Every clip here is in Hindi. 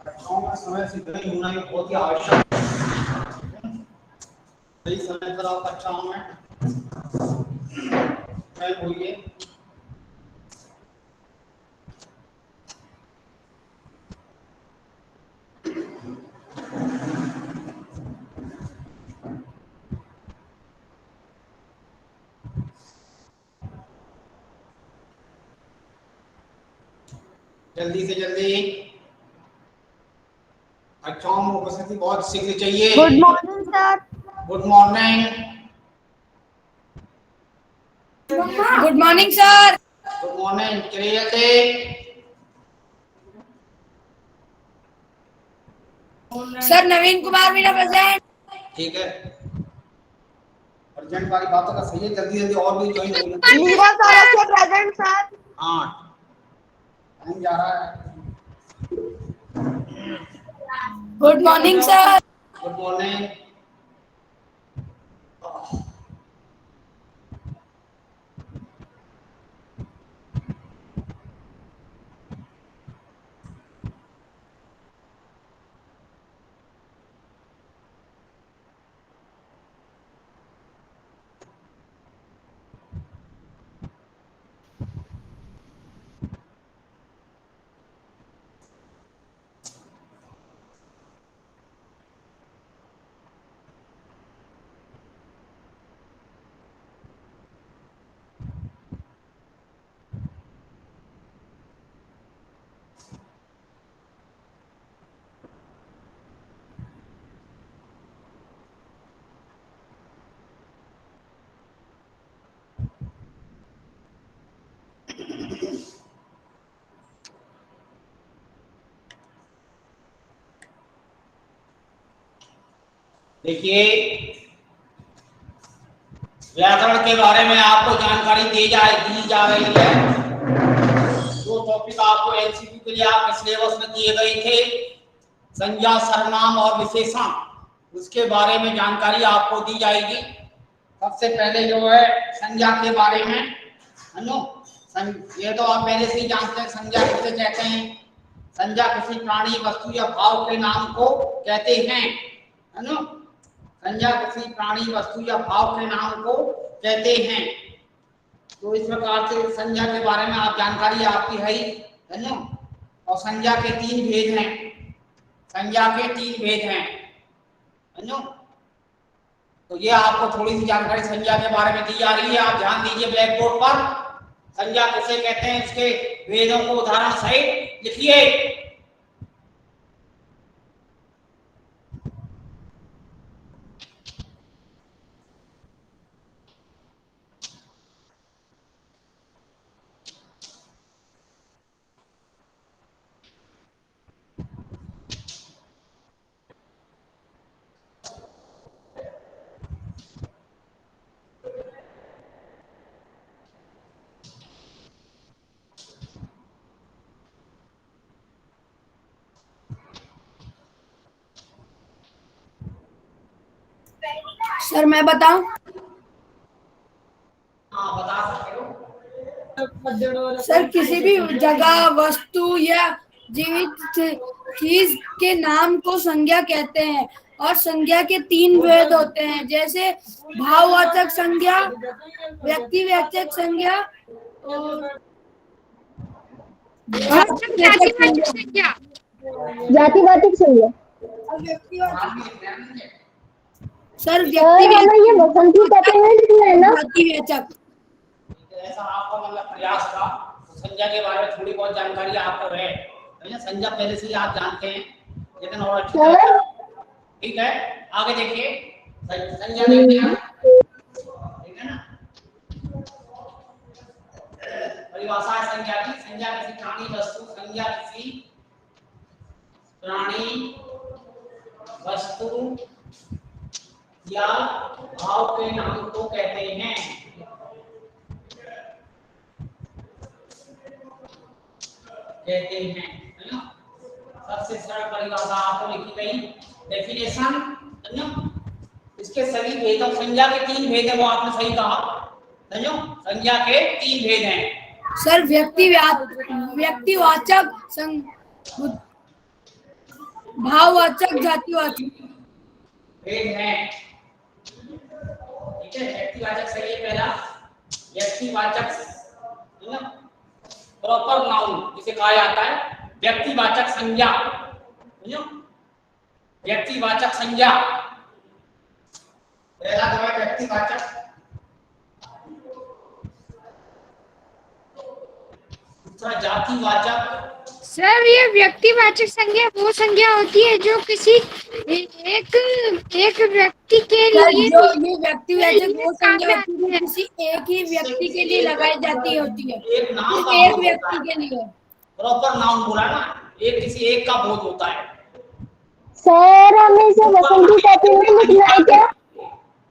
कक्षाओं में समय से नहीं होना ये बहुत ही आवश्यक है। सही समय पर आप कक्षाओं में होइए। जल्दी से जल्दी कक्षाओं में उपस्थिति बहुत शीघ्र चाहिए। Good morning sir. Good morning. Good morning sir. Good morning. चलिए जल्दी। सर नवीन कुमार मीना प्रेजेंट। ठीक है, अर्जेंट वाली बातों का सही है, जल्दी जल्दी और भी ज्वाइन होंगे। Neeraj Saurasya present sir. हाँ, टाइम जा रहा है। Good morning sir. Good morning. देखिए, व्याकरण के बारे में आपको जानकारी दी जा रही है। जो टॉपिक आपको एमसीक्यू के लिए आपके सिलेबस में दिए गए थे, संज्ञा, सर्वनाम और विशेषण, उसके बारे में जानकारी आपको दी जाएगी। सबसे पहले जो है संज्ञा के बारे में, ये तो आप पहले से ही जानते हैं। संज्ञा किसे कहते हैं? संज्ञा किसी प्राणी, वस्तु या भाव के नाम को कहते हैं, है ना। संज्ञा किसी प्राणी, वस्तु या भाव के नाम को कहते हैं। तो इस प्रकार से संज्ञा के बारे में आप जानकारी आपकी है ना। और संज्ञा के तीन भेद हैं। संज्ञा के तीन भेद हैं, है ना। तो ये आपको थोड़ी सी जानकारी संज्ञा के बारे में दी जा रही है। आप ध्यान दीजिए ब्लैक बोर्ड पर। संज्ञा किसे कहते हैं, उसके भेदों को उदाहरण सहित लिखिए। सर मैं बताऊं? हाँ, बता सकते हो। सर किसी भी जगह, वस्तु या जीवित चीज के नाम को संज्ञा कहते हैं। और संज्ञा के तीन भेद होते हैं, जैसे भाववाचक संज्ञा, व्यक्तिवाचक संज्ञा और जातिवाचक संज्ञा। सर हमें ये बसंती कहते हैं लिखना है ना। व्यक्तिवाचक। ऐसा आपका मतलब प्रयास था। तो संज्ञा के बारे में थोड़ी बहुत जानकारी आपको है ना। संज्ञा पहले से ही आप जानते हैं, लेकिन और अच्छी तरह। ठीक है, आगे देखिए। संज्ञा देखते हैं, ठीक है ना। परिभाषा है संज्ञा की। संज्ञा किसी प्राणी, वस्तु, संज्ञा किसी प्राणी, वस्तु या भाव के नाम को कहते हैं। है ना। सबसे सरल परिभाषा आपको लिखी गई डेफिनेशन, है ना। इसके सभी भेदों, संज्ञा के तीन भेद हैं, वो आपने सही कहा, समझो। संज्ञा के तीन भेद हैं। सर व्यक्तिवाचक भाववाचक, जातिवाचक। भेद है। ठीक है, व्यक्तिवाचक सही है पहला। व्यक्तिवाचक है ना, प्रॉपर नाउन जिसे कहा जाता है व्यक्तिवाचक संज्ञा, समझो, व्यक्तिवाचक संज्ञा पहला जो है व्यक्तिवाचक। दूसरा जातिवाचक। सर ये व्यक्तिवाचक संज्ञा वो संज्ञा होती है जो किसी एक व्यक्ति के सर, लिए जो ये व्यक्तिवाचक वो काम संज्ञा में होती आती है है। किसी एक ही व्यक्ति के लिए लगाई जाती होती है, एक नाम सिर्फ का एक बोध व्यक्ति होता के है, लिए। प्रॉपर नाउन बोला ना, एक किसी एक का बोध होता है। सर हमें इसे बसंती कॉपी में लिखना है क्या?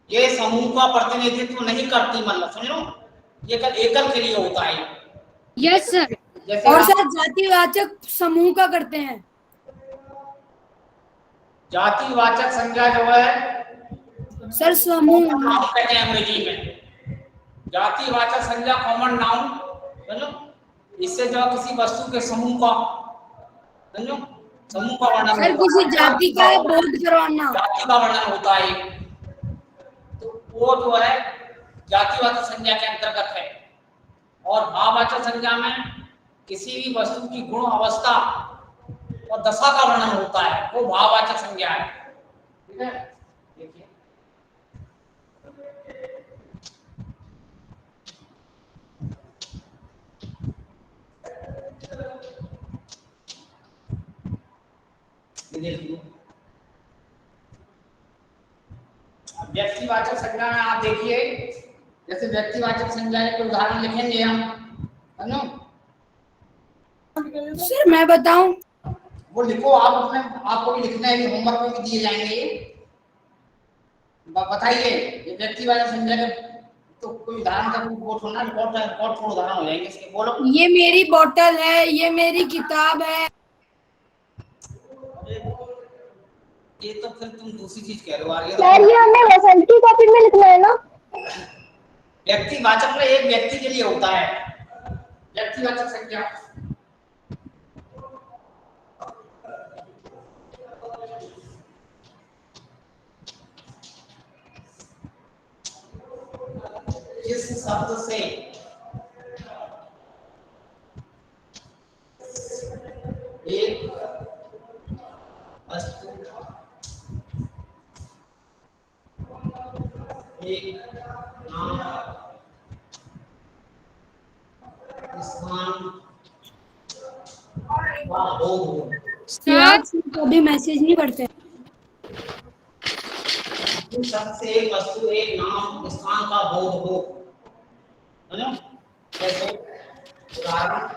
ये समूह का प्रतिनिधित्व नहीं करती, मतलब समझो, ये कल एकल के लिए होता है। Yes sir. जैसे और आप सर जातिवाचक समूह का करते हैं। जातिवाचक संज्ञा जो है सर समूह। कॉमन नाउन कहते हैं अंग्रेजी में। जातिवाचक संज्ञा कॉमन नाउन, समझो, इससे जो है किसी वस्तु के समूह का, समझो, समूह का वर्णन सर होता किसी है। जाति का बोध करवाना। जाति का वर्णन होता है, तो वो जो है जातिवाचक संज्ञा के अंतर्गत है। और भाववाचक संज्ञा में किसी भी वस्तु की गुण, अवस्था और दशा का वर्णन होता है, वो भाववाचक संज्ञा है। ठीक है, देखिए देखिए व्यक्तिवाचक संज्ञा में आप देखिए, जैसे व्यक्तिवाचक संज्ञा के उदाहरण लिखेंगे हम, समझो। सर मैं बताऊं? वो लिखो आप अपने, आपको भी लिखना है, होमवर्क में भी दिए जाएंगे ये। बताइए ये व्यक्तिवाचक संज्ञा के तो कोई उदाहरण का वो थोड़ा रिकॉर्ड थोड़ा उदाहरण हो जाएंगे इसके, बोलो। ये मेरी बोतल है, ये मेरी किताब है। ये तो फिर तुम दूसरी चीज कह रहे हो यार, ये सर तो ये हमें बसंती कॉपी में लिखना है ना? व्यक्तिवाचक में एक व्यक्ति के लिए होता है व्यक्तिवाचक संज्ञा। जिस शब्द से एक वस्तु, एक नाम, स्थान व बोध हो। यार कभी मैसेज नहीं करते। जिस शब्द से एक वस्तु, एक नाम, स्थान का बोध हो, समझो। जैसे उदाहरण,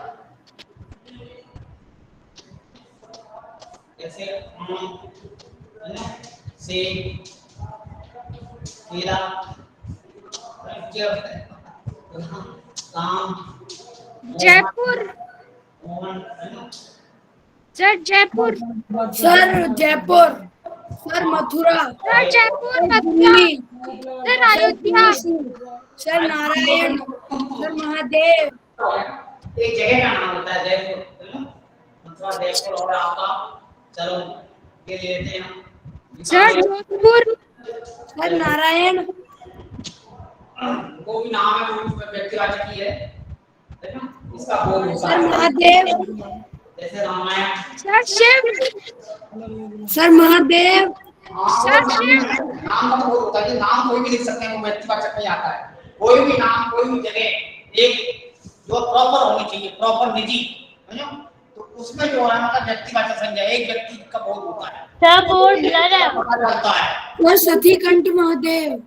जैसे आम, सेब, केला, काम, Jaipur. Mohan, sir Jaipur. Sir Jaipur. Sir Mathura. Sir Jaipur, Mathura. Delhi. Sir Ayodhya. Sir Narayan. Sir Mahadev. एक जगह का नाम होता है जयपुर, मथुरा, जयपुर। और आपका चलो ये लेते हैं सर जोधपुर। सर नारायण। वो भी नाम है, वो व्यक्तिवाचक ही है, देखो इसका बोध होता सर है। महादेव। जैसे Ramayan. Sir Shiv. Sir Mahadev. Sir Shiv. नाम का तो बोध होता है, नाम कोई भी लिख सकते हैं, वो व्यक्तिवाचक में आता है। कोई भी नाम, कोई भी जगह, एक जो प्रॉपर होनी चाहिए, प्रॉपर निजी, समझो, तो उसमें जो है मतलब व्यक्तिवाचक संज्ञा, एक व्यक्ति का बोध होता है। सर बोर्ड ब्लर है। पता चलता है। और सतीकंठ महादेव।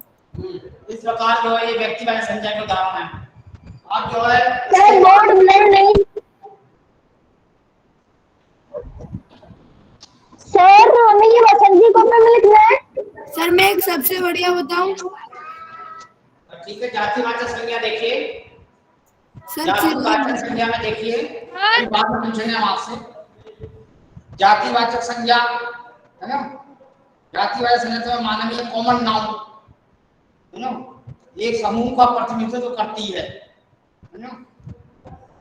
इस प्रकार जो है ये व्यक्तिवाचक संज्ञा के उदाहरण है। अब जो है सर बोर्ड ब्लर नहीं। सर हमें ये बसंती कॉपी में लिखना है। सर मैं एक सबसे बढ़िया बताऊं? ठीक है, जातिवाचक संज्ञा देखिए, सर जातिवाचक संज्ञा में देखिए, कोई बात नहीं पूछेंगे हम आपसे। जातिवाचक संज्ञा है ना, जातिवाचक संज्ञा तो मानवीय कॉमन नाउन है ना, एक समूह का प्रतिनिधित्व करती है ना,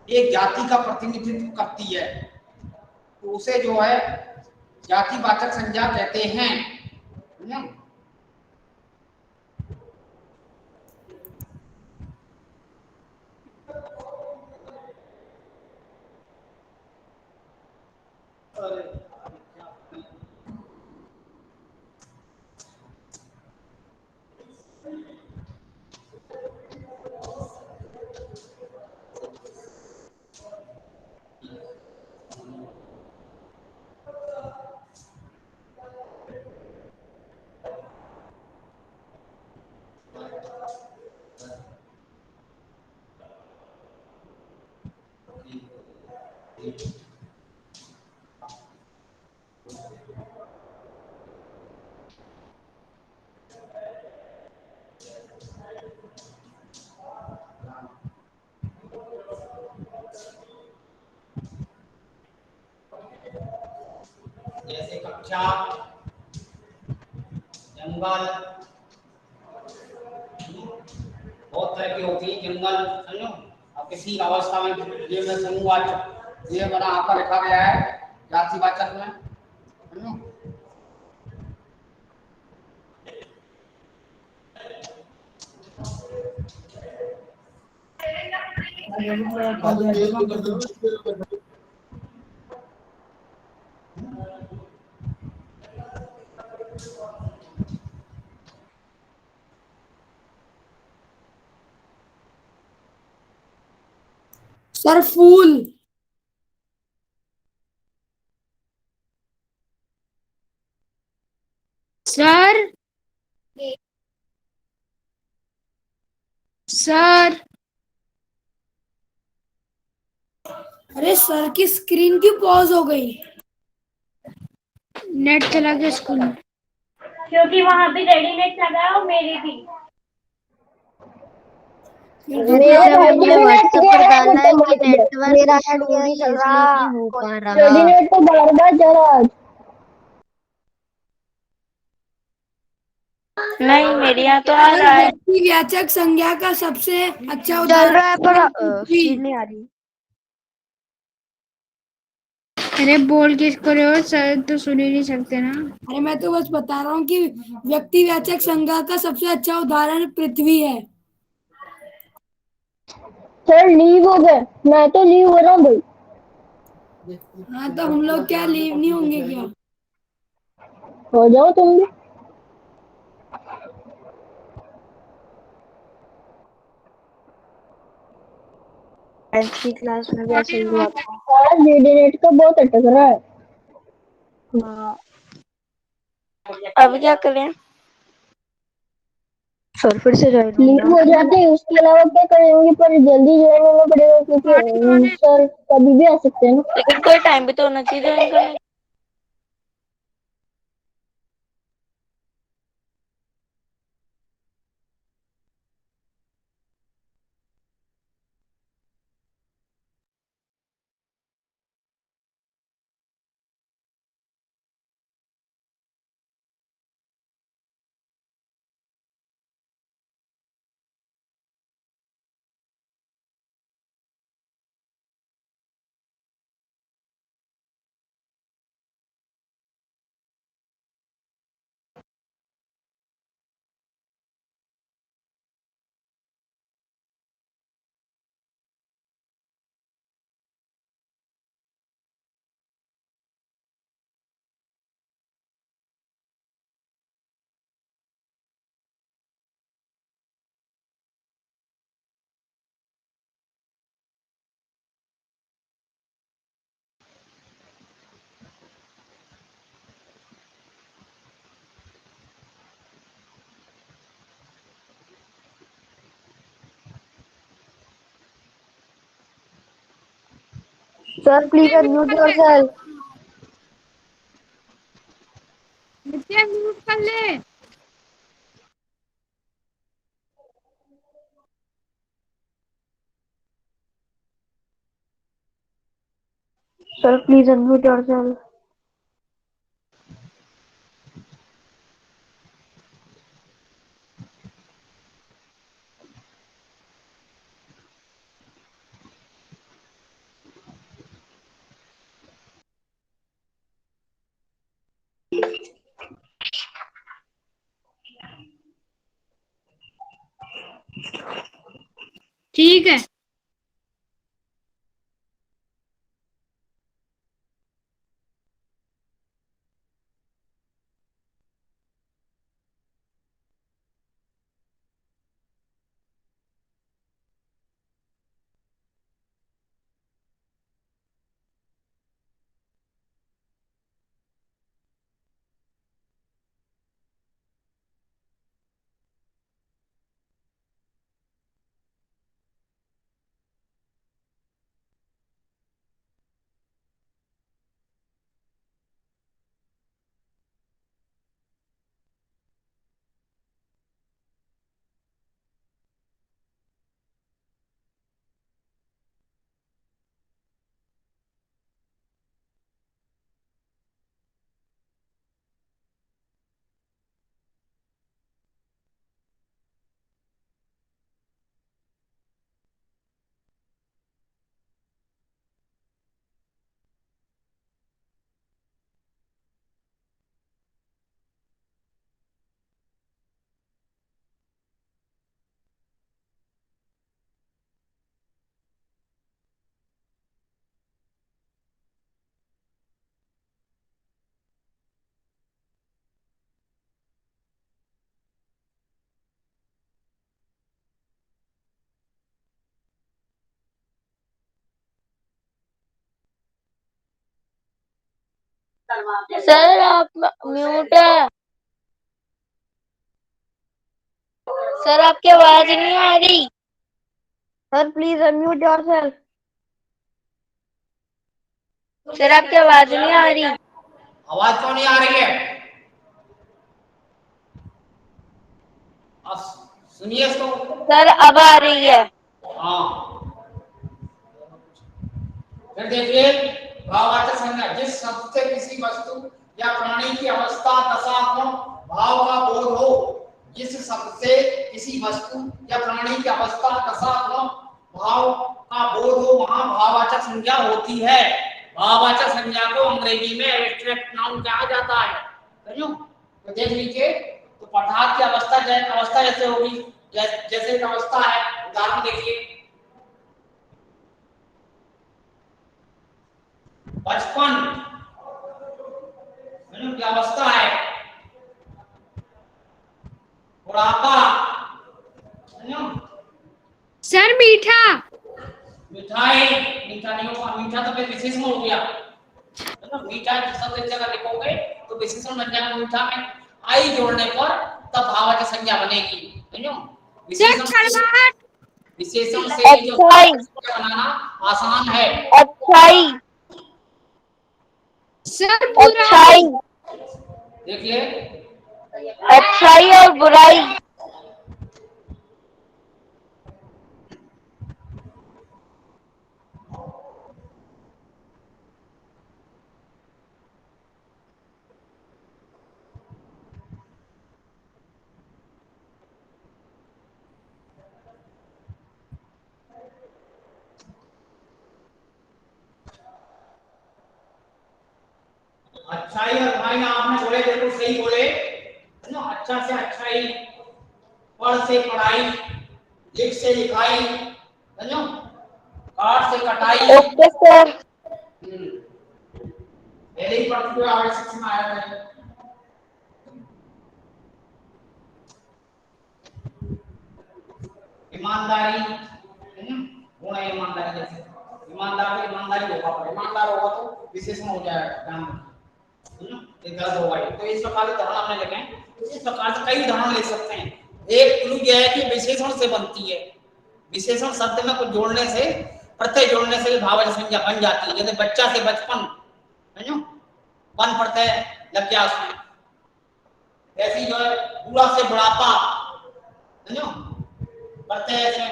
एक जाति का प्रतिनिधित्व करती है, तो उसे जो है जातिवाचक संज्ञा कहते हैं। समझे? जैसे कक्षा, जंगल, बहुत तरह की होती है। जंगल समझो, अब किसी अवस्था में ये मैं समूहवाचक, ये बना यहाँ पर लिखा गया है जातिवाचक में। समझो? सर फूल। सर सर अरे सर की स्क्रीन क्यों पॉज हो गई? नेट चला गया स्कूल में। क्योंकि वहाँ भी रेडीनेट लगा है और मेरी भी। मेरा मेरे भाई हमने की भी नेट व्हाट्सएप पर गया है डाला है खत्म कि हो गया। नेटवर्क मेरा नेट इशू भी हो नहीं रही है चल इसलिए रहा। नहीं हो पा रहा। रेडीनेट तो बार-बार चल रहा है। नहीं मेरे यहाँ तो आ सर रहा है। व्यक्तिवाचक संज्ञा का सबसे अच्छा चल उदाहरण रहा है पर पृथ्वी। स्पीड नहीं आ रही। अरे बोल किसको रहे हो? सर तो सुन ही नहीं सकते ना। अरे मैं तो बस बता रहा हूँ कि व्यक्तिवाचक संज्ञा का सबसे अच्छा उदाहरण पृथ्वी है। सर लीव हो गए। मैं तो लीव हो रहा हूँ भाई। हाँ तो हम लोग क्या लीव नहीं होंगे क्या? हो जाओ तुम भी। टेंथ की क्लास में भी ऐसे ही हुआ था। आज रेडीनेट का बहुत अटक रहा है। हाँ। अब क्या करें? सर फिर से ज्वाइन हो लीव गया। हो जाते हैं, उसके अलावा क्या करेंगे? पर जल्दी ज्वाइन होना पड़ेगा क्योंकि सर कभी भी आ सकते हैं ना। लेकिन कोई टाइम भी तो होना चाहिए ज्वाइन करने। Sir please unmute yourself. Nitya mute कर ले। Sir please unmute yourself. ठीक है। सर आप म्यूट है। सर आपकी आवाज नहीं आ रही। Sir please unmute yourself. Sir आपकी आवाज नहीं आ रही। आवाज क्यों नहीं आ रही है? आप सुनिए इसको। सर अब आ रही है। हाँ, फिर देखिए, भाववाचक संज्ञा जिस शब्द से किसी वस्तु या प्राणी की अवस्था, दशा, गुण, भाव का बोध हो। जिस शब्द से किसी वस्तु या प्राणी की अवस्था, दशा, गुण, भाव का बोध हो, वहां भाववाचक संज्ञा होती है। भाववाचक संज्ञा को अंग्रेजी में एब्स्ट्रैक्ट नाउन कहा जाता है। समझो? तो देख लीजिए, तो पदार्थ की अवस्था जैसे होगी, जैसे एक अवस्था है, उदाहरण देखिए, बचपन की अवस्था है, बुढ़ापा, सर मीठा। मिठाई, मीठा नहीं होगा, मीठा तो फिर विशेषण हो गया, है ना। मीठा शब्द एक जगह लिखोगे तो विशेषण बन जाएगा। मीठा में आई जोड़ने पर तब भाववाचक संज्ञा बनेगी, समझो। सर खड़गाहट। विशेषण से जो बनाना आसान है। अच्छाई। सर बुराई। देखिए, अच्छाई और बुराई। अच्छाई और बुराई आपने बोले, बिल्कुल सही बोले, है ना। अच्छा से अच्छाई, पढ़ से पढ़ाई, लिख से लिखाई, समझो, काट से कटाई। Okay sir. पहले ही पढ़ चुके, आवश्यक में आया है। ईमानदारी, गुण है ईमानदारी। जैसे ईमानदार तो ईमानदारी होगा, पर ईमानदार होगा तो विशेषण हो जाएगा, ध्यान रखना, ये गलत होगा। तो इस प्रकार के उदाहरण हमने लिखे हैं। इस प्रकार से कई उदाहरण ले सकते हैं। एक क्लू यह है कि विशेषण से बनती है। विशेषण शब्द में कुछ जोड़ने से, प्रत्यय जोड़ने से भाववाचक संज्ञा बन जाती है। जैसे बच्चा से बचपन, समझो, बन प्रत्यय लग गया उसमें। ऐसी जो है बूढ़ा से बुढ़ापा, समझो, प्रत्यय से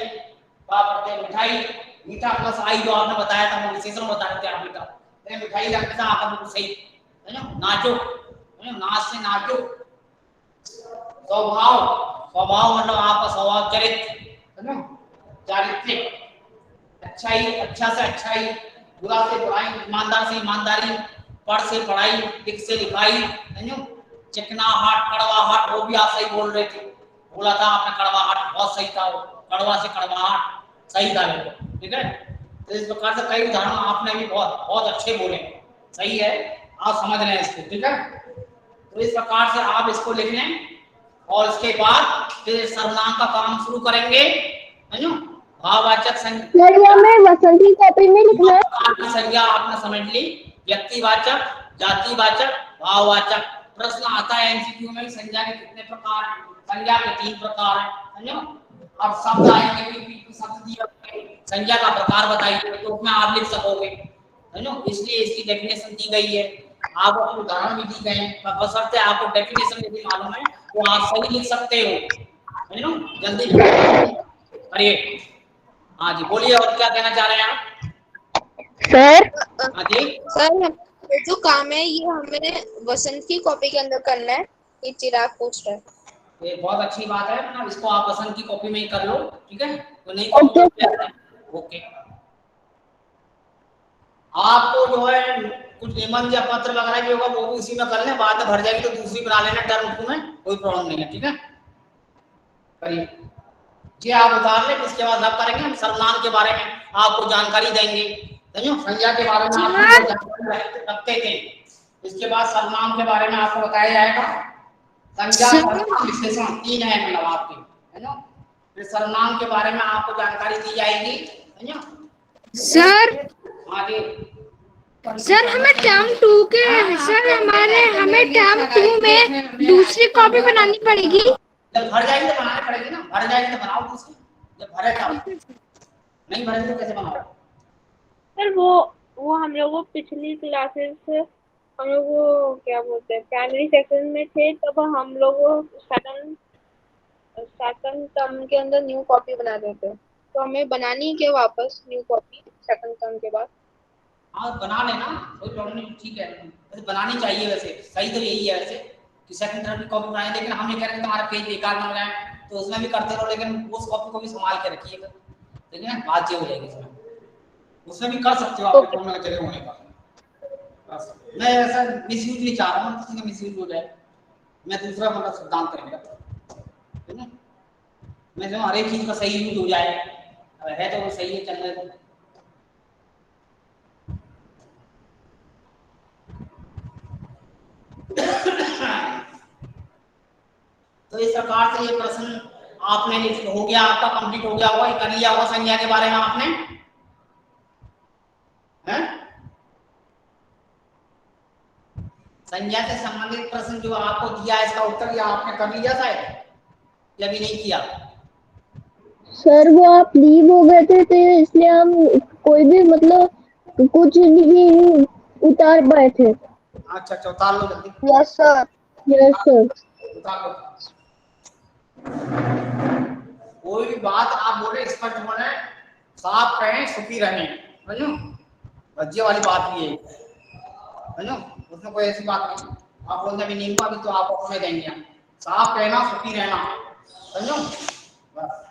बा प्रत्यय। मिठाई, मीठा प्लस आई जो आपने बताया था, वो विशेषण बता रहे थे आप। मीठा तो मिठाई लगता था आपका बिल्कुल सही, समझो। नाजुक, समझो, नाच से नाजुक। स्वभाव, स्वभाव मतलब आपका स्वभाव, चरित्र, समझो, चारित्रिक। अच्छाई, अच्छा से अच्छाई, बुरा से बुराई, ईमानदार से ईमानदारी, पढ़ से पढ़ाई, लिख से लिखाई, समझो। चिकनाहट, कड़वाहट, वो भी आप सही बोल रहे थे, बोला था आपने कड़वाहट, बहुत सही था वो, कड़वा से कड़वाहट, सही था बिल्कुल, ठीक है। तो इस प्रकार से कई उदाहरण आपने भी बहुत बहुत अच्छे बोले, सही है, आप समझ रहे हैं इसको, ठीक है। तो इस प्रकार से आप इसको लिख लें और इसके बाद फिर सर्वनाम का काम शुरू करेंगे, समझो। भाववाचक संज्ञा सर ये हमें वसंत की कॉपी में लिखना है। की संज्ञा आपने समझ ली, व्यक्तिवाचक, जातिवाचक, भाववाचक। प्रश्न आता है एमसीक्यू में संज्ञा के कितने प्रकार हैं, संज्ञा के 3 प्रकार हैं, समझो। अब शब्द आएंगे कि शब्द दिया संज्ञा का प्रकार बताइए, तो उसमें आप लिख सकोगे, समझो। इसलिए इसकी डेफिनेशन दी गई है, आपको उदाहरण भी दी गए हैं, बशर्ते आपको डेफिनेशन यदि मालूम है तो आप सही लिख सकते हो, समझो। जल्दी करिए। हाँ जी, बोलिए, और क्या कहना चाह रहे हैं आप? सर हाँ जी, सर ये जो काम है ये हमें वसंत की कॉपी के अंदर करना है, ये चिराग पूछ रहा है। ये बहुत अच्छी बात है ना, इसको आप पसंद की कॉपी में ही कर लो, ठीक है। तो नहीं ओके कॉपी ओके। आपको जो है कुछ निबंध या पत्र वगैरह भी होगा वो भी उसी में कर लें, बाद में भर जाएगी तो दूसरी बना लेना टर्म 2 में, कोई प्रॉब्लम नहीं है, ठीक है। करिए जी, आप उतार लें, इसके बाद आप करेंगे हम सर्वनाम के बारे में आपको जानकारी देंगे, समझो। संज्ञा के बारे में आप जानकारी रखते थे, इसके बाद सर्वनाम के बारे में आपको बताया जाएगा। संज्ञा सर्वनाम विशेषण 3 है, मतलब आपके, है ना। फिर सर्वनाम के बारे में आपको जानकारी दी जाएगी, है ना। सर हाँ जी, सर हमें टर्म 2 के सर हमें टर्म 2 में दूसरी कॉपी बनानी पड़ेगी। जब भर जाएगी तो बनाने पड़ेगी ना, भर जाएगी तो बनाओ दूसरी, जब भरे तब, नहीं भरेगी तो कैसे बनाओ। सर वो हम लोग को पिछली क्लासेस हम लोग वो क्या बोलते हैं प्राइमरी सेक्शन में थे, तब हम लोग सेकंड टर्म के अंदर न्यू कॉपी बना देते, तो हमें बनानी है क्या वापस न्यू कॉपी सेकंड टर्म के बाद? हाँ बना लेना, कोई प्रॉब्लम नहीं, ठीक है। वैसे बनानी चाहिए, वैसे सही तो यही है वैसे कि सेकंड टर्म की कॉपी बनाए, लेकिन हम ये कह रहे हैं तुम्हारा पेज बेकार ना हो जाए तो उसमें भी करते रहो, लेकिन उस कॉपी को भी संभाल के रखिएगा, ठीक है। बात ये हो जाएगी इसमें, उसमें भी कर सकते हो आपके फोन में जगह होने पर। बस मैं ऐसा मिसयूज नहीं चाह रहा हूँ, किसी का मिसयूज हो जाए, मैं दूसरा मतलब सिद्धांत रहेगा, ठीक है। मैं जो हर एक चीज का सही यूज हो जाए, है तो वो सही है, चल रहा है। तो इस प्रकार से ये प्रश्न आपने हो गया, आपका कंप्लीट हो गया होगा, कर लिया होगा संज्ञा के बारे में आपने, है? संज्ञा से संबंधित प्रश्न जो आपको दिया है इसका उत्तर या आपने कर लिया शायद, या भी नहीं किया? सर वो आप लीव हो गए थे तो इसलिए हम कोई भी मतलब कुछ नहीं उतार पाए थे। अच्छा अच्छा, उतार लो जल्दी, यस सर। Yes sir. उतार लो। कोई भी बात आप बोले स्पष्ट बोले, साफ कहें, सुखी रहें, समझो। बच्चे वाली बात भी है, समझो, उसमें कोई ऐसी बात नहीं। आप बोलते भी नहीं हुआ अभी तो आप अपने देंगे हम, साफ कहना, सुखी रहना, समझो बस।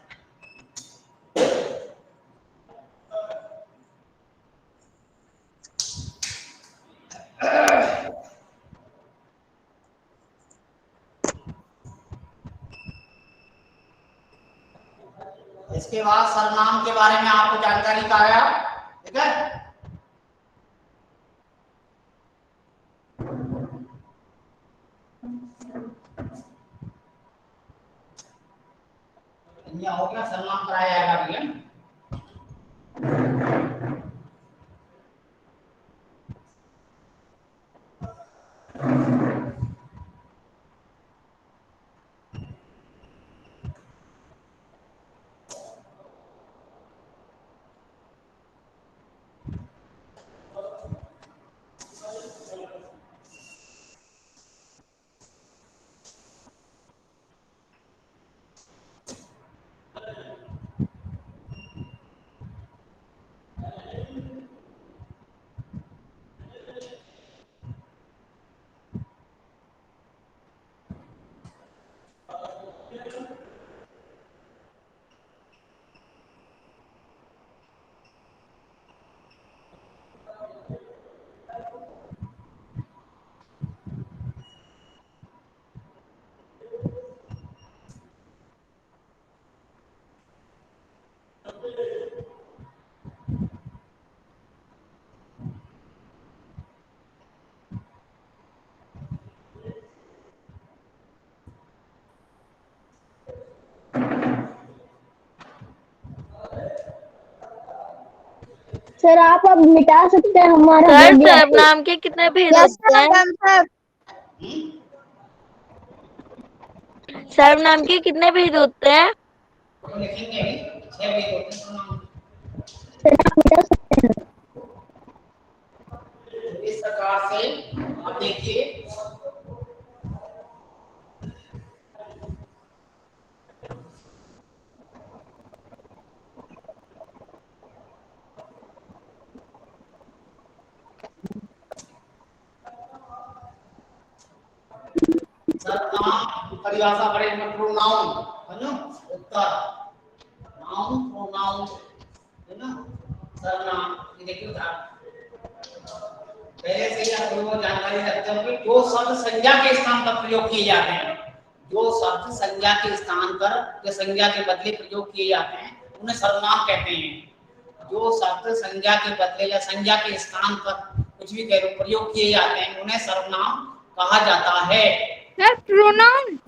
इसके बाद सर्वनाम के बारे में आपको जानकारी का आया, ठीक है। हो गया, सर्वनाम कराया जाएगा अभी, है। सर आप अब मिटा सकते हैं, हमारा सर हो गया। सर्वनाम के कितने भेद यस होते हैं? सर। सर्वनाम के कितने भेद होते हैं? तो लिखेंगे अभी 6 भेद होते हैं सर्वनाम। सर आप मिटा सकते हैं। इस प्रकार से आप देखिए सर्वनाम परिभाषा बड़े में प्रोनाउन है ना, उत्तर नाउन प्रोनाउन है ना, सर्वनाम। ये देखिए उदाहरण पहले से ही आप लोगों को जानकारी रखते हो कि जो शब्द संज्ञा के स्थान पर प्रयोग किए जाते हैं, जो शब्द संज्ञा के स्थान पर या संज्ञा के बदले प्रयोग किए जाते हैं उन्हें सर्वनाम कहते हैं। जो शब्द संज्ञा के बदले या संज्ञा के स्थान पर कुछ भी कह लो प्रयोग किए जाते हैं उन्हें सर्वनाम कहा जाता है। Sir pronoun.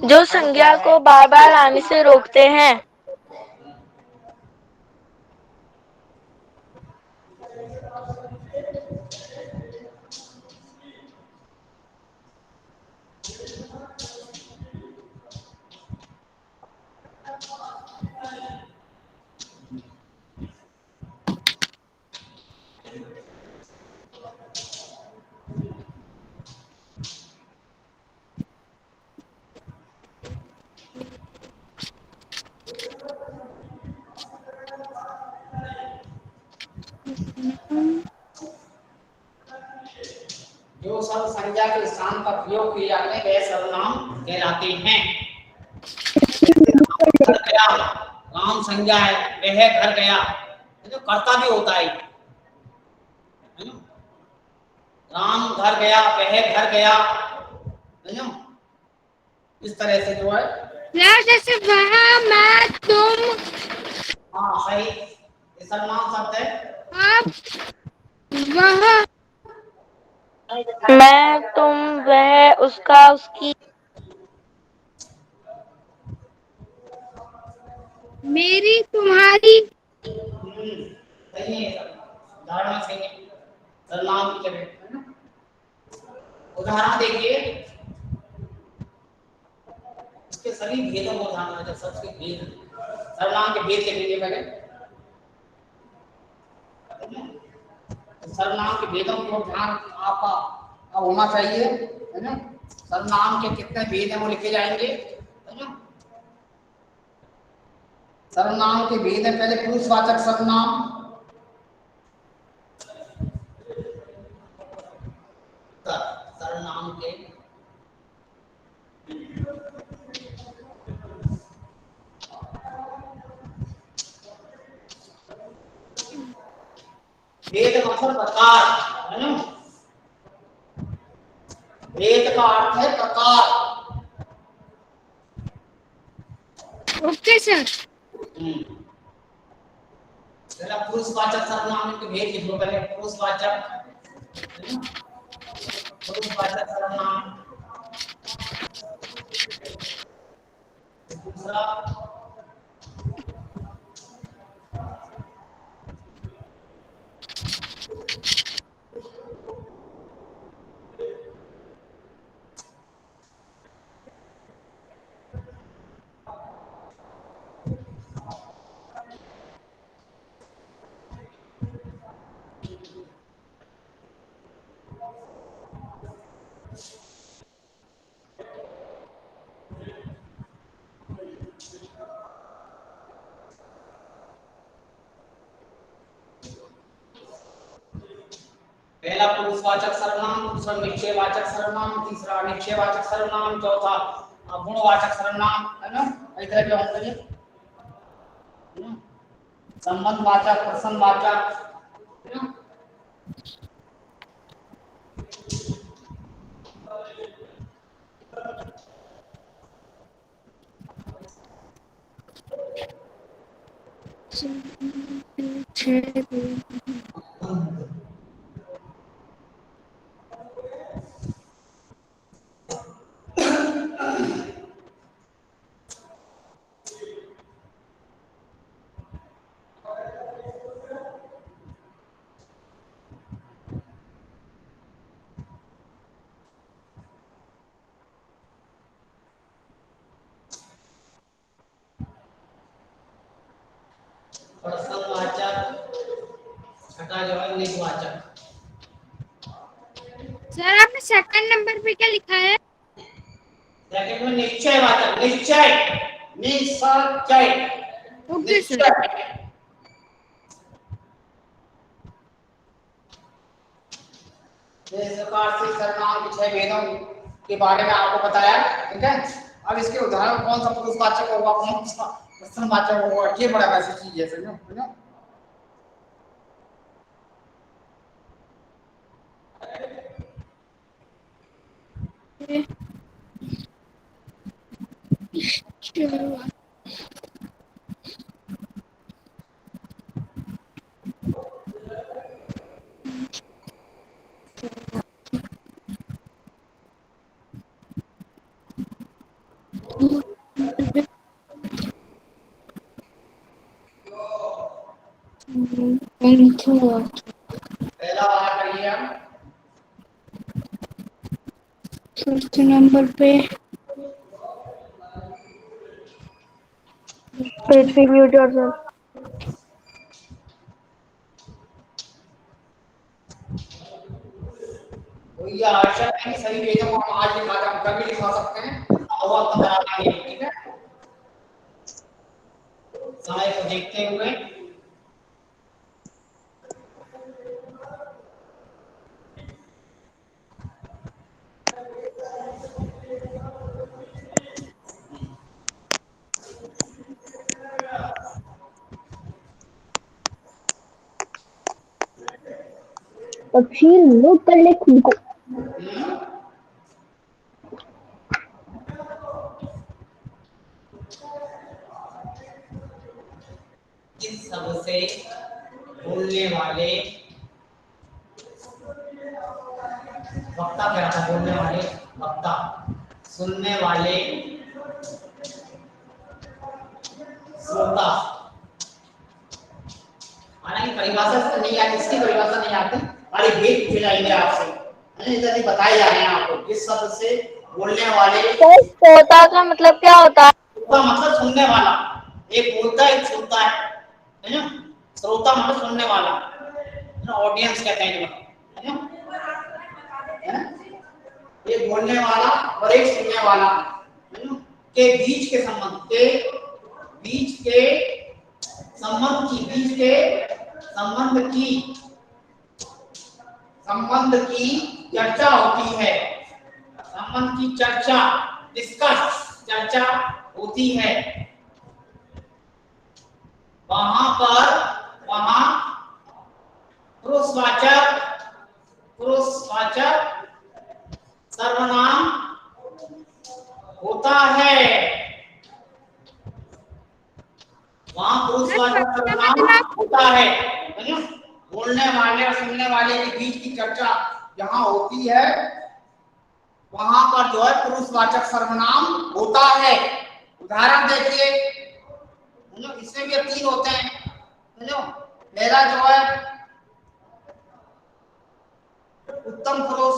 जो संज्ञा को बार बार आने से रोकते हैं। जो शब्द संज्ञा के स्थान पर प्रयोग किए जाते हैं वे सर्वनाम कहलाते हैं। घर गया, राम संज्ञा है, वह घर गया, जो कर्ता भी होता है ना? राम घर गया, वह घर गया, है ना? इस तरह से जो है सर जैसे वह, मैं, तुम, हाँ सही, ये सर्वनाम शब्द है। आप, वह, मैं, तुम, वह, उसका, उसकी। मेरी, तुम्हारी। सही है, उदाहरण सही है, सर्वनाम की जगह है ना। उदाहरण देखिए, इसके सभी भेदों को ध्यान रखना, सबके भेद सर्वनाम के भेद लिखेंगे पहले। सर्वनाम के भेदों को ध्यान आपका होना चाहिए, है ना। सर्वनाम के कितने भेद हैं वो लिखे जाएंगे, है ना। सर्वनाम के भेद है, पहले पुरुषवाचक सर्वनाम, सर्वनाम के भेद मतलब प्रकार, है ना। भेद का अर्थ है प्रकार। Okay sir. पहला पुरुषवाचक सर्वनाम के भेद लिखो पहले, पुरुषवाचक, है ना, पुरुषवाचक सर्वनाम। दूसरा पहला पुरुषवाचक सर्वनाम, दूसरा निश्चयवाचक सर्वनाम, तीसरा अनिश्चयवाचक सर्वनाम, चौथा गुणवाचक सर्वनाम, है ना। इधर क्या होंगे ये, संबंधवाचक, प्रसंगवाचक, है ना। निजवाचक। सर आपने सेकंड नंबर पे क्या लिखा है? सेकंड में निश्चयवाचक, निश्चय, निश्चय, ओके सर। निश्चय। इस प्रकार से सर्वनाम के 6 भेदों के बारे में आपको बताया, ठीक है। अब इसके उदाहरण कौन सा पुरुषवाचक होगा, कौन सा वचनवाचक होगा, ये बड़ा वैसी चीज है, समझो। पहला बात करिए हम। चौथे नंबर पे म्यूट योरसेल्फ। तो ये आवश्यक है कि सभी वेदों को हम आज लिखा हम कभी लिखा सकते हैं और आप बता देंगे, ठीक है। समय को देखते हुए तफसील नोट कर ले खुद को। इस सबसे बोलने वाले वक्ता क्या था, बोलने वाले वक्ता, सुनने वाले श्रोता। हालांकि परिभाषा से नहीं आती, इसकी परिभाषा नहीं आती, खाली भेद पूछ जाएंगे आपसे, है इधर ही बताए जा रहे हैं आपको। इस शब्द से बोलने वाले, तो श्रोता का मतलब क्या होता है? श्रोता मतलब सुनने वाला, एक बोलता है एक सुनता है ना। श्रोता मतलब सुनने वाला, ना ऑडियंस कहते हैं, है ना। एक बोलने वाला और एक सुनने वाला, है ना, के बीच के संबंध, के बीच के संबंध की, बीच के संबंध की चर्चा होती है, संबंध की चर्चा, डिस्कस, चर्चा होती है। वहां पुरुषवाचक सर्वनाम होता है। वहां पुरुषवाचक सर्वनाम होता है, बोलने वाले और सुनने वाले के बीच की चर्चा जहां होती है, वहां पर जो है पुरुषवाचक सर्वनाम होता है। उदाहरण देखिए, इसमें भी 3 होते हैं, समझो। पहला जो है उत्तम पुरुष,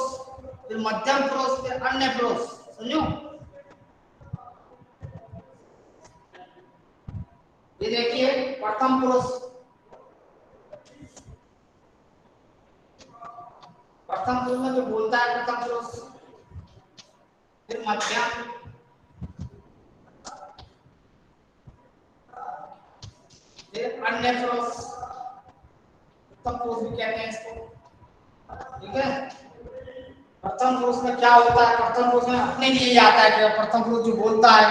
फिर मध्यम पुरुष, फिर अन्य पुरुष, समझो। ये देखिए प्रथम पुरुष, प्रथम पुरुष में जो बोलता है प्रथम पुरुष, फिर मध्यम, फिर अन्य पुरुष, उत्तम पुरुष भी कहते हैं इसको, ठीक है। प्रथम पुरुष में क्या होता है, प्रथम पुरुष में अपने लिए आता है कि प्रथम पुरुष जो बोलता है,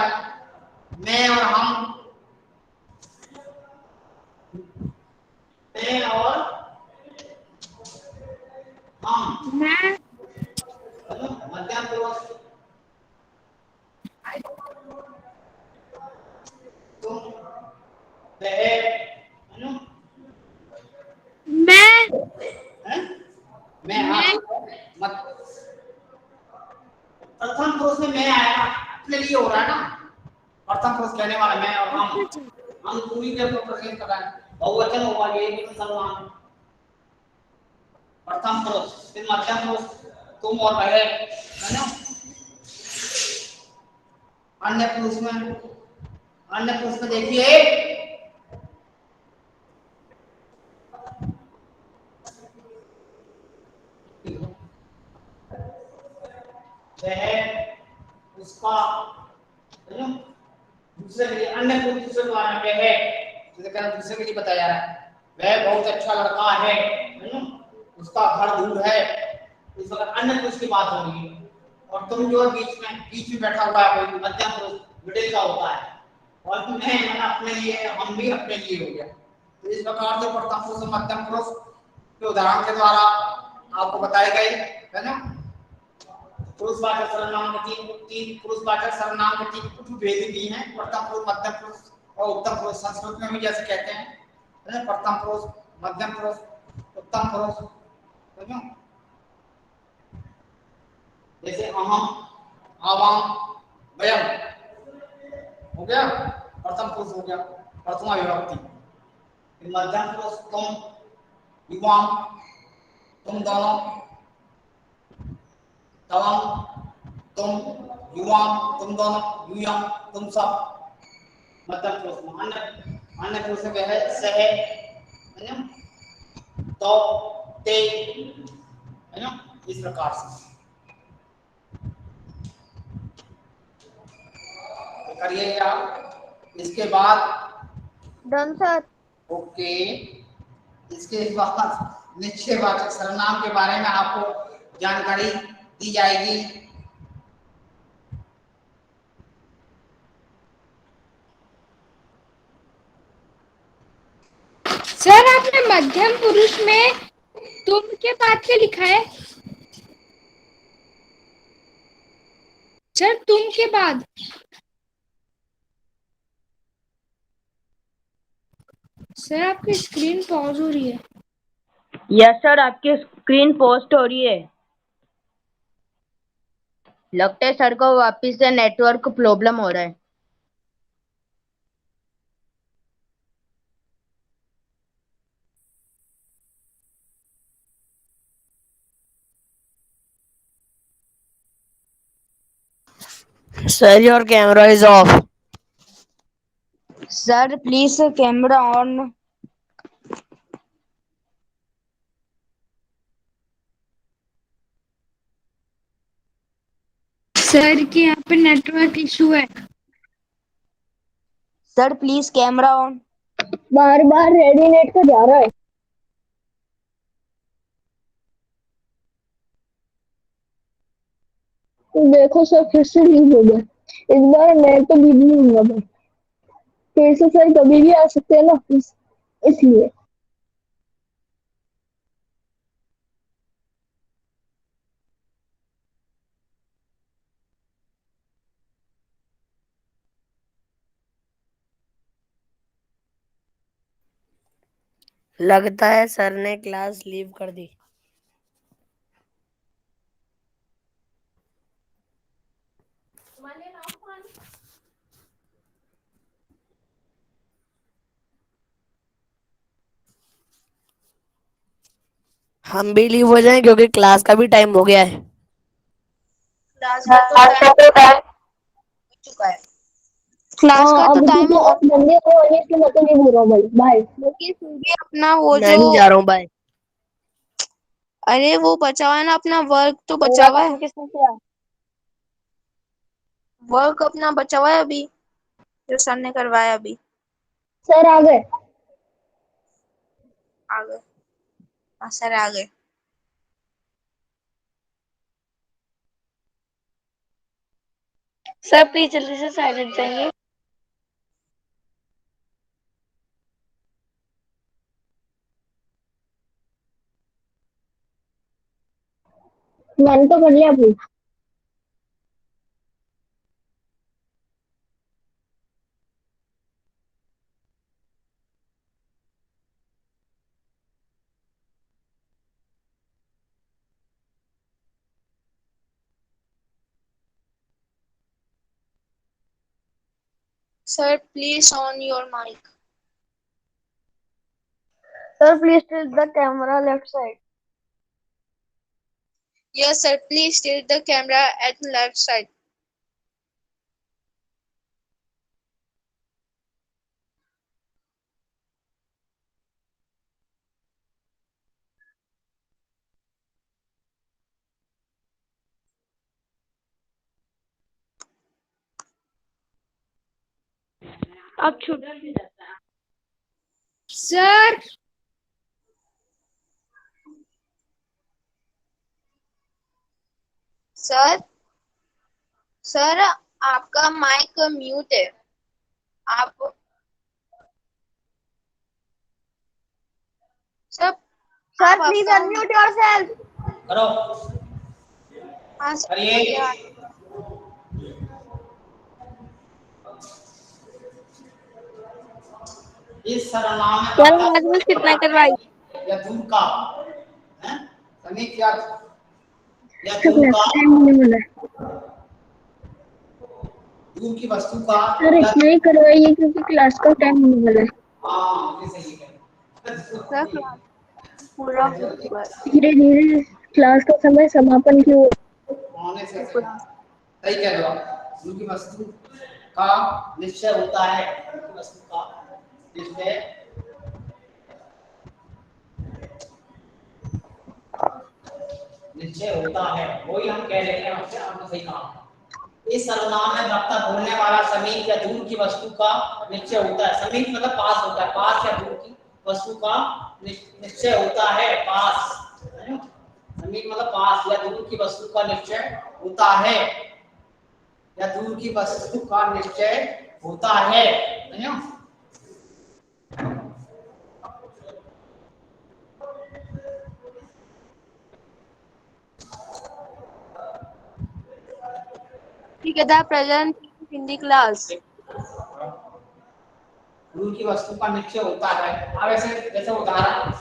मैं और हम, मैं और हम, मैं, मध्यम पुरुष तुम, वह, मैं आप, प्रथम पुरुष में मैं आया, अपने लिए हो रहा है ना। प्रथम पुरुष कहने वाला मैं और हम पूरी तरह प्रेजेंट कर रहे हैं। बहुवचन होगा ये भी सर्वनाम, प्रथम पुरुष, फिर मध्यम पुरुष तुम और वह, है ना। अन्य पुरुष में देखिए वह उसका है ना, दूसरे के लिए अन्य पुरुष दूसरे के बारे में वह है, जैसे कहना दूसरे के लिए बताया जा रहा है, वह बहुत अच्छा लड़का है ना, उसका घर दूर है, इस वक्त अन्य पुरुष की बात हो रही है। और तुम जो बीच में बैठा हुआ है कोई मध्यम पुरुष मिडिल का होता है, और तुम्हें मैंने अपने लिए, हम भी अपने लिए हो गया। तो इस प्रकार से प्रथम पुरुष और मध्यम पुरुष के उदाहरण के द्वारा आपको बताए गए है ना। पुरुषवाचक सर्वनाम के तीन पुरुषवाचक सर्वनाम के तीन उपभेद भी हैं, प्रथम पुरुष, मध्यम पुरुष और उत्तम पुरुष। संस्कृत में भी जैसे कहते हैं है ना, प्रथम पुरुष, मध्यम पुरुष, उत्तम पुरुष, समझो। जैसे अहम, आवाम, वयम हो गया, प्रथम पुरुष हो गया, प्रथमा विभक्ति। मध्यम पुरुष तुम, युवाम, तुम दोनों, तवम, तुम, युवाम, तुम दोनों, यूयम, तुम सब। मध्यम पुरुष। अन्य पुरुष में है सह, है ना, तो, ते, है ना, इस प्रकार से करिएगा। इसके बाद डन सर। ओके, इसके बाद निश्चयवाचक सर्वनाम के बारे में आपको जानकारी दी जाएगी। सर आपने मध्यम पुरुष में तुम के बाद क्या लिखा है? सर तुम के बाद। सर आपकी स्क्रीन पॉज हो रही है। यस सर, आपकी स्क्रीन पोस्ट हो रही है। लगता है सर को वापिस से नेटवर्क प्रॉब्लम हो रहा है। Sir, your camera is off. Sir please camera on. Sir के यहाँ पे नेटवर्क इशू है। Sir please camera on. Bar bar ready net का जा रहा है। तो देखो सर, फिर से लीव हो गया। इस बार नेट तो लीव नहीं होगा भाई, फिर से सर कभी भी आ सकते हैं ना, इसलिए। लगता है सर ने क्लास लीव कर दी। हम भी लीव हो जाएं क्योंकि क्लास का भी टाइम हो गया है। क्लास का तो टाइम हो चुका है। क्लास का तो अब टाइम क्योंकि आप बंदे हो, इसलिए मैं तो नहीं बोल रहा हूँ भाई, बाय। क्योंकि अपना वो मैं जो, नहीं जा रहा हूँ, बाय। अरे वो बचा हुआ है ना, अपना वर्क तो बचा हुआ है। किसने किया? वर्क अपना बचा हुआ है अभी, जो सर ने करवाया अभी। सर आ गए। आ गए। हाँ सर आ गए। सर प्लीज जल्दी से साइलेंट जाइए। मैंने तो कर लिया भाई। Sir please on your mic. Sir please tilt the camera left side. Yes sir, please tilt the camera at left side. अब छुट्टी सर सर सर आपका माइक म्यूट है। आप sir sir please unmute yourself. करो, हाँ सर। करिए। इस सरनाम में सर आज में कितना करवाई? या दूर का है समीप या दूर का दूर की वस्तु का सर इतना ही करवाइए क्योंकि क्लास का टाइम होने वाला है। हाँ ये सही है। सर क्लास पूरा धीरे धीरे क्लास का समय समापन की ओर। होने से सही कह रहे हो आप। दूर की वस्तु का निश्चय होता है, दूर की वस्तु का निश्चय होता है, वही हम कह रहे हैं। आपसे आपने सही कहा। इस सर्वनाम में वक्ता बोलने वाला समीप या दूर की वस्तु का निश्चय होता है। समीप मतलब पास होता है, पास या दूर की वस्तु का निश्चय होता है। पास समीप मतलब पास या दूर की वस्तु का निश्चय होता है, या दूर की वस्तु का निश्चय होता है। ठीक है। Present Hindi class. दूर की वस्तु का निश्चय होता है। अब ऐसे जैसे उदाहरण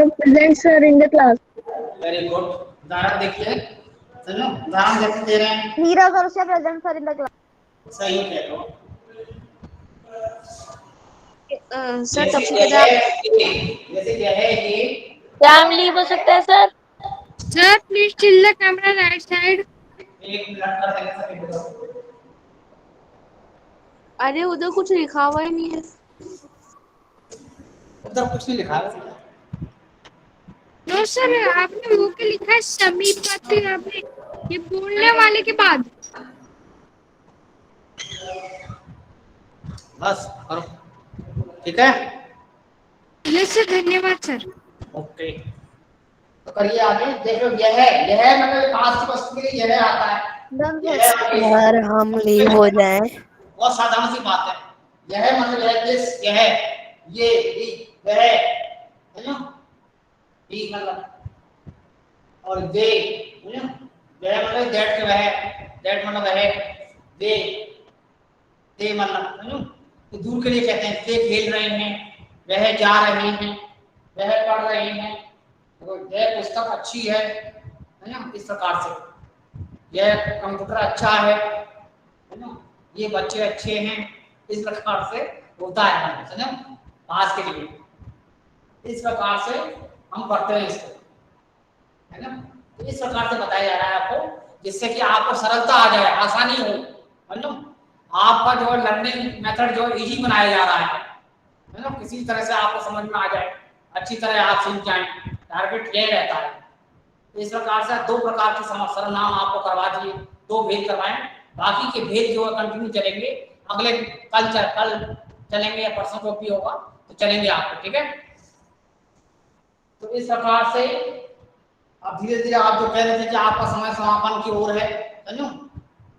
present sir in the class. Very good. उदाहरण देखिए, चलो उदाहरण जैसे दे रहे हैं। नीरज और present sir in the class. सही कह रहे हो। सर तब से जैसे यह है ये क्या हम लीव हो सकता है sir? Sir please till the camera right side. एक मिनट कर देंगे सभी लोग। अरे उधर कुछ लिखा हुआ ही नहीं है। उधर कुछ नहीं लिखा है। नो सर आपने वो के लिखा है समीप पाती यहाँ पे, ये बोलने वाले के बाद। बस करो, ठीक है। यस सर, धन्यवाद सर। ओके, तो करिए आगे। देखो यह मतलब पास की वस्तु के लिए यह आता है। सर हम लीव हो जाएं। बहुत साधारण सी बात है। यह मतलब यह ये वह है ना, ये मतलब, और वे है ना, वह मतलब दैट के वह, दैट मतलब वह, वे मतलब है ना, तो दूर के लिए कहते हैं। वे खेल रहे हैं, वह जा रहे हैं, वह पढ़ रहे हैं, तो यह पुस्तक अच्छी है ना, इस प्रकार से। यह कंप्यूटर अच्छा है ना, ये बच्चे अच्छे हैं, इस प्रकार से होता है। समझो, पास के लिए इस प्रकार से हम पढ़ते हैं इसको, है ना। तो इस प्रकार से बताया जा रहा है आपको, जिससे कि आपको सरलता आ जाए, आसानी हो। मतलब आपका जो लर्निंग मेथड जो इजी बनाया जा रहा है ना, किसी तरह से आपको समझ में आ जाए, अच्छी तरह आप सीख जाएं। टारगेट ये रहता है। इस प्रकार से 2 प्रकार के सरनाम आपको करवा दिए, 2 भेद करवाएं। बाकी के भेद जो है कंटिन्यू चलेंगे, अगले कल चलेंगे या परसों को भी होगा तो चलेंगे आपको, ठीक है। तो इस प्रकार से अब धीरे धीरे आप जो कह रहे थे कि आपका समय समापन की ओर है, समझो,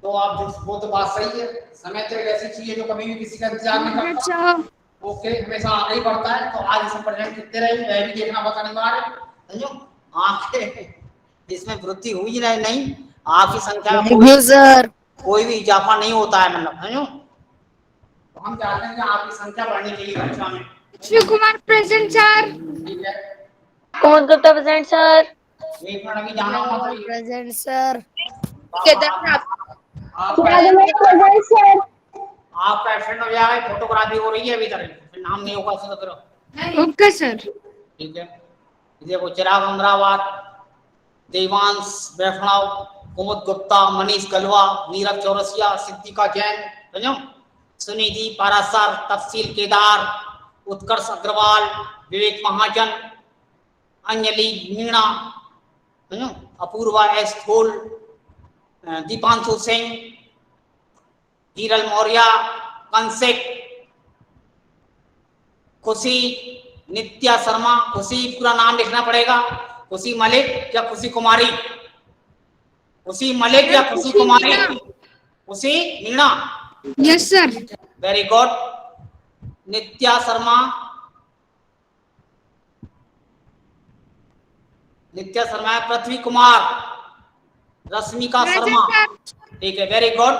तो आप जो वो तो बात सही है। समय तो एक ऐसी चीज है जो कभी भी किसी का इंतजार नहीं करता। ओके, हमेशा आगे ही बढ़ता है। तो आज इसे प्रेजेंट कितने रहे वह भी देखना बहुत अनिवार्य है, समझो। आंखें इसमें वृद्धि हुई नहीं, आपकी संख्या में सर कोई भी इजाफा नहीं होता है, मतलब समझो। तो हम चाहते हैं कि आपकी संख्या बढ़नी चाहिए कक्षा में। Shiv Kumar present sir. ठीक है, कौन गुप्ता प्रेजेंट सर? एक मिनट अभी जाना होगा तो प्रेजेंट सर। आपका एब्सेंट हो जाएगा। फोटोग्राफी हो रही है अभी तक, फिर नाम नहीं होगा उसका, फिर ओके सर। ठीक है। देखो, चिराग अमरावत, देवांश बैफड़ाव, कुमुद गुप्ता, मनीष गलवा, नीरज चौरसिया, सिद्धिका जैन, समझो, सुनिधि पारासर, तफसील केदार, उत्कर्ष अग्रवाल, विवेक महाजन, अंजलि मीणा, समझो, अपूर्वा एस थोल, दीपांशु सिंह, हीरल मौर्य, कंसिक, खुशी, नित्या शर्मा। खुशी पूरा नाम लिखना पड़ेगा, खुशी मलिक या खुशी कुमारी? खुशी मलिक या Khushi Kumari? Khushi Meena. Yes sir. Very good. Nitya Sharma, Nitya Sharma है। पृथ्वी कुमार, रश्मिका शर्मा। ठीक है, वेरी गुड।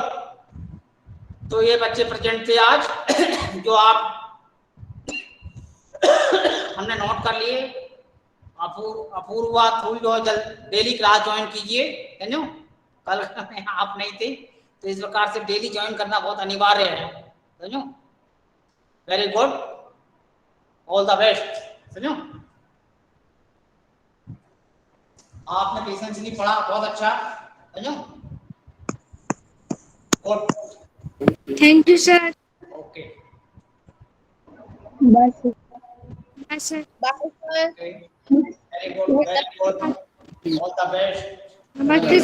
तो ये बच्चे प्रेजेंट थे आज जो आप हमने नोट कर लिए। अपूर्वा थोड़ी जो डेली क्लास ज्वाइन कीजिए, समझो। कल आप नहीं थे तो इस प्रकार से डेली ज्वाइन करना बहुत अनिवार्य है, समझो। Very good, all the best, समझो। आपने पेशेंसली पढ़ा, बहुत अच्छा, समझो। Good, thank you sir. Okay, बस yes sir. Bye sir. Very good, all the best. नमस्ते